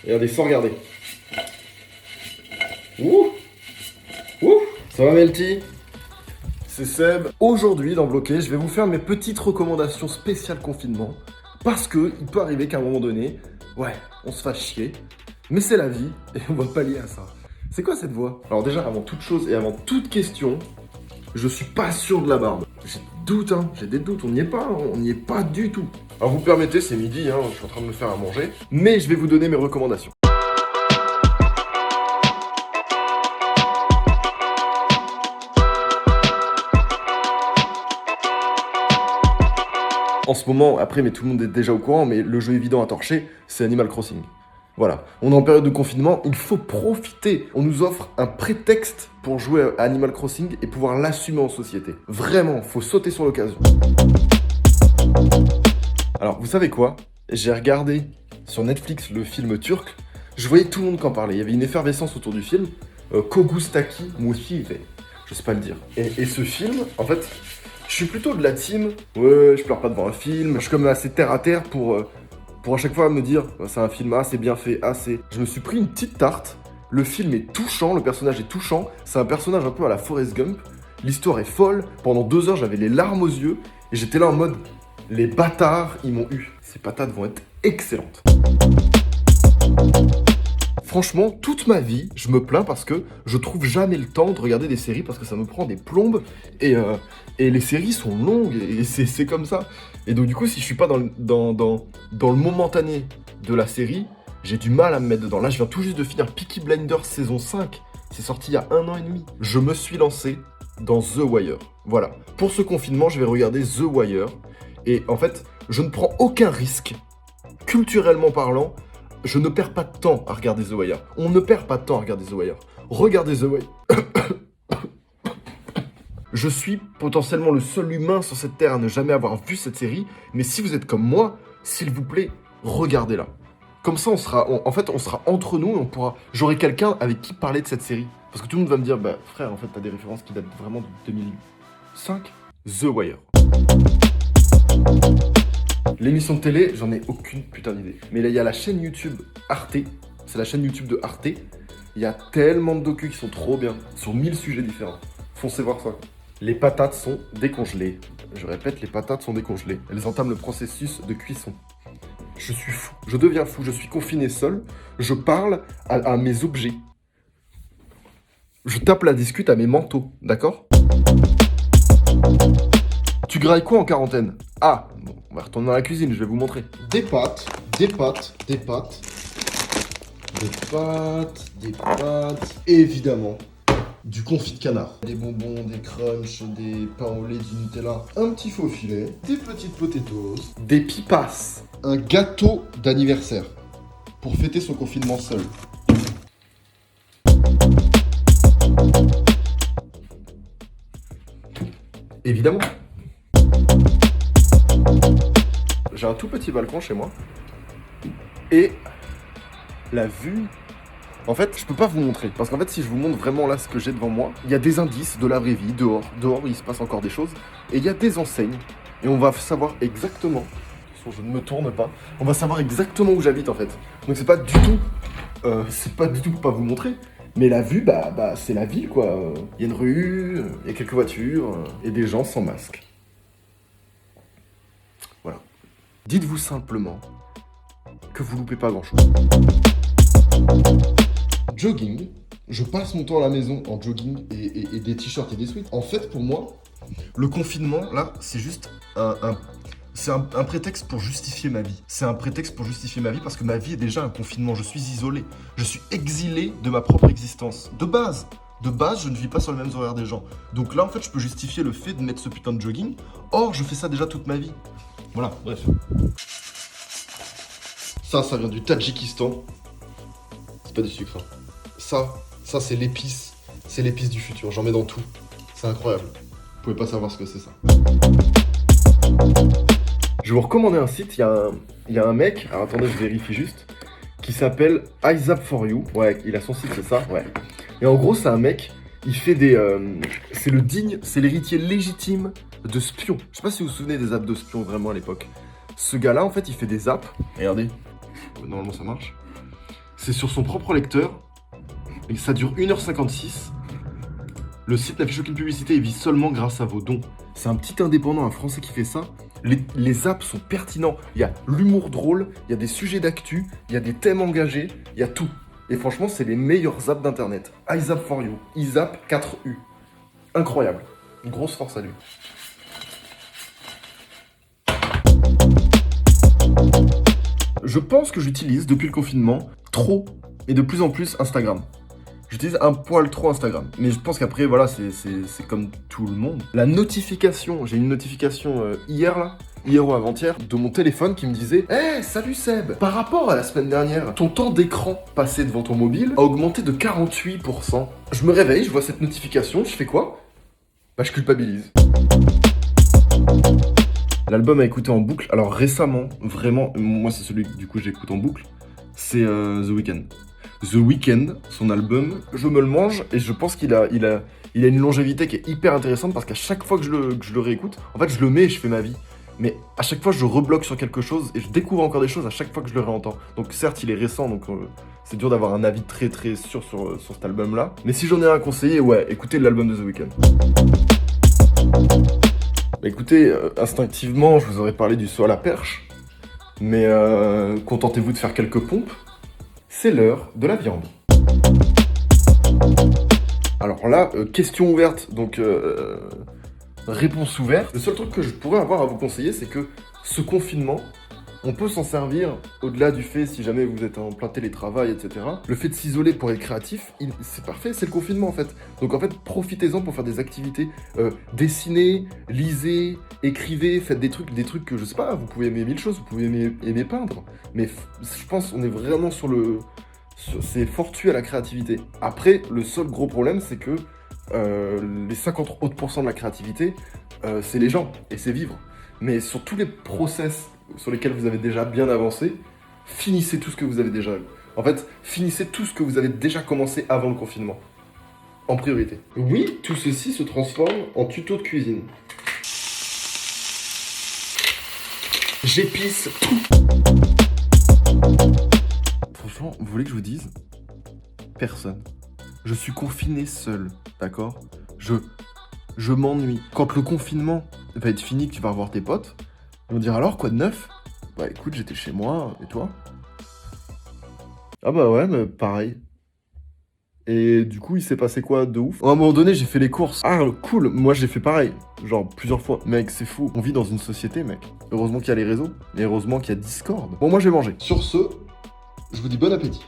Regardez, sans regarder. Ouh. Ouh. Ça va, Melty? C'est Seb. Aujourd'hui, dans Bloqué, je vais vous faire mes petites recommandations spéciales confinement. Parce que il peut arriver qu'à un moment donné, ouais, on se fasse chier. Mais c'est la vie et on va pallier à ça. C'est quoi cette voix? Alors déjà, avant toute chose et avant toute question, je suis pas sûr de la barbe. J'ai des doutes, hein. J'ai des doutes. On n'y est pas du tout. Alors vous permettez, c'est midi, hein. Je suis en train de me faire à manger. Mais je vais vous donner mes recommandations. En ce moment, après, mais tout le monde est déjà au courant, mais le jeu évident à torcher, c'est Animal Crossing. Voilà, on est en période de confinement, il faut profiter. On nous offre un prétexte pour jouer à Animal Crossing et pouvoir l'assumer en société. Vraiment, faut sauter sur l'occasion. Alors, vous savez quoi? J'ai regardé sur Netflix le film turc. Je voyais tout le monde qu'en parlait. Il y avait une effervescence autour du film. Kogustaki Musive. Je sais pas le dire. Et ce film, en fait, je suis plutôt de la team. Ouais, je pleure pas devant un film. Je suis comme assez terre à terre pour à chaque fois me dire c'est un film assez bien fait, assez. Je me suis pris une petite tarte. Le film est touchant, le personnage est touchant. C'est un personnage un peu à la Forrest Gump. L'histoire est folle. Pendant 2 heures, j'avais les larmes aux yeux. Et j'étais là en mode les bâtards, ils m'ont eu. Ces patates vont être excellentes. Franchement, toute ma vie, je me plains parce que je trouve jamais le temps de regarder des séries parce que ça me prend des plombes et les séries sont longues et c'est comme ça. Et donc du coup, si je suis pas dans le momentané de la série, j'ai du mal à me mettre dedans. Là, je viens tout juste de finir Peaky Blinders saison 5. C'est sorti il y a 1 an et demi. Je me suis lancé dans The Wire. Voilà. Pour ce confinement, je vais regarder The Wire. Et en fait, je ne prends aucun risque, culturellement parlant. Je ne perds pas de temps à regarder The Wire. On ne perd pas de temps à regarder The Wire. Regardez The Wire. Je suis potentiellement le seul humain sur cette terre à ne jamais avoir vu cette série. Mais si vous êtes comme moi, s'il vous plaît, regardez-la. Comme ça, on sera entre nous et j'aurai quelqu'un avec qui parler de cette série. Parce que tout le monde va me dire, bah frère, en fait, t'as des références qui datent vraiment de 2005. The Wire. L'émission de télé, j'en ai aucune putain d'idée. Mais là, il y a la chaîne YouTube Arte. C'est la chaîne YouTube de Arte. Il y a tellement de docus qui sont trop bien. Sur 1000 sujets différents. Foncez voir ça. Les patates sont décongelées. Je répète, les patates sont décongelées. Elles entament le processus de cuisson. Je suis fou. Je deviens fou. Je suis confiné seul. Je parle à mes objets. Je tape la discute à mes manteaux. D'accord? Tu grailles quoi en quarantaine? Ah, bon, on va retourner dans la cuisine, je vais vous montrer. Des pâtes, et évidemment, du confit de canard. Des bonbons, des crunchs, des pains au lait, du Nutella, un petit faux filet, des petites potatoes, des pipas, un gâteau d'anniversaire pour fêter son confinement seul. Évidemment. J'ai un tout petit balcon chez moi. Et la vue... En fait, je peux pas vous montrer. Parce qu'en fait, si je vous montre vraiment là ce que j'ai devant moi, il y a des indices de la vraie vie, dehors. Dehors, il se passe encore des choses. Et il y a des enseignes. Et on va savoir exactement... De toute façon, je ne me tourne pas. On va savoir exactement où j'habite, en fait. Donc c'est pas du tout... c'est pas du tout pour pas vous montrer. Mais la vue, bah c'est la ville, quoi. Il y a une rue, il y a quelques voitures, et des gens sans masque. Voilà. Dites-vous simplement que vous loupez pas grand-chose. Jogging, je passe mon temps à la maison en jogging et des t-shirts et des sweats. En fait, pour moi, le confinement, là, c'est juste c'est un prétexte pour justifier ma vie. C'est un prétexte pour justifier ma vie parce que ma vie est déjà un confinement. Je suis isolé. Je suis exilé de ma propre existence. De base, je ne vis pas sur les mêmes horaires des gens. Donc là, en fait, je peux justifier le fait de mettre ce putain de jogging. Or, je fais ça déjà toute ma vie. Voilà, bref. Ça vient du Tadjikistan. C'est pas du sucre. Hein. Ça c'est l'épice. C'est l'épice du futur. J'en mets dans tout. C'est incroyable. Vous pouvez pas savoir ce que c'est ça. Je vais vous recommander un site. Il y a un mec, alors attendez, je vérifie juste, qui s'appelle Eyes4You. Ouais, il a son site, c'est ça? Ouais. Et en gros, c'est un mec, il fait des... c'est l'héritier légitime de Spion. Je sais pas si vous vous souvenez des apps de Spion vraiment à l'époque. Ce gars-là, en fait, il fait des apps. Regardez. Normalement, ça marche. C'est sur son propre lecteur. Et ça dure 1h56. Le site n'affiche aucune publicité et vit seulement grâce à vos dons. C'est un petit indépendant, un français qui fait ça. Les apps sont pertinents. Il y a l'humour drôle, il y a des sujets d'actu, il y a des thèmes engagés, il y a tout. Et franchement, c'est les meilleurs apps d'internet. iZap for you, iZap 4U. Incroyable. Une grosse force à lui. Je pense que j'utilise depuis le confinement trop et de plus en plus Instagram. J'utilise un poil trop Instagram. Mais je pense qu'après, voilà, c'est comme tout le monde. La notification, j'ai une notification hier ou avant-hier, de mon téléphone qui me disait « Hey, salut Seb! Par rapport à la semaine dernière, ton temps d'écran passé devant ton mobile a augmenté de 48%. » Je me réveille, je vois cette notification, je fais quoi? Bah, je culpabilise. L'album à écouter en boucle, alors récemment, vraiment, moi c'est celui que du coup j'écoute en boucle, c'est The Weeknd. The Weeknd, son album, je me le mange et je pense qu'il a une longévité qui est hyper intéressante parce qu'à chaque fois que je le réécoute, en fait je le mets et je fais ma vie. Mais à chaque fois je rebloque sur quelque chose et je découvre encore des choses à chaque fois que je le réentends. Donc certes il est récent, donc c'est dur d'avoir un avis très très sûr sur cet album là. Mais si j'en ai un à conseiller, ouais, écoutez l'album de The Weeknd. Bah écoutez, instinctivement, je vous aurais parlé du saut à la perche, mais contentez-vous de faire quelques pompes. C'est l'heure de la viande. Alors là, question ouverte, donc réponse ouverte. Le seul truc que je pourrais avoir à vous conseiller, c'est que ce confinement, on peut s'en servir au-delà du fait, si jamais vous êtes en plein télétravail, etc. Le fait de s'isoler pour être créatif, c'est parfait, c'est le confinement en fait. Donc en fait, profitez-en pour faire des activités. Dessinez, lisez, écrivez, faites des trucs que je sais pas, vous pouvez aimer mille choses, vous pouvez aimer peindre. Mais je pense qu'on est vraiment c'est fortuit à la créativité. Après, le seul gros problème, c'est que les 50 autres % de la créativité, c'est les gens et c'est vivre. Mais sur tous les process sur lesquels vous avez déjà bien avancé, finissez tout ce que vous avez déjà... En fait, finissez tout ce que vous avez déjà commencé avant le confinement. En priorité. Oui, tout ceci se transforme en tuto de cuisine. J'épice tout. Franchement, vous voulez que je vous dise? Personne. Je suis confiné seul, d'accord? Je m'ennuie. Quand le confinement va être fini, que tu vas revoir tes potes, ils vont dire alors, quoi de neuf? Bah écoute, j'étais chez moi, et toi? Ah bah ouais, mais pareil. Et du coup, il s'est passé quoi de ouf? À un moment donné, j'ai fait les courses. Ah, cool, moi j'ai fait pareil. Genre plusieurs fois. Mec, c'est fou. On vit dans une société, mec. Heureusement qu'il y a les réseaux. Et heureusement qu'il y a Discord. Bon, moi j'ai mangé. Sur ce, je vous dis bon appétit.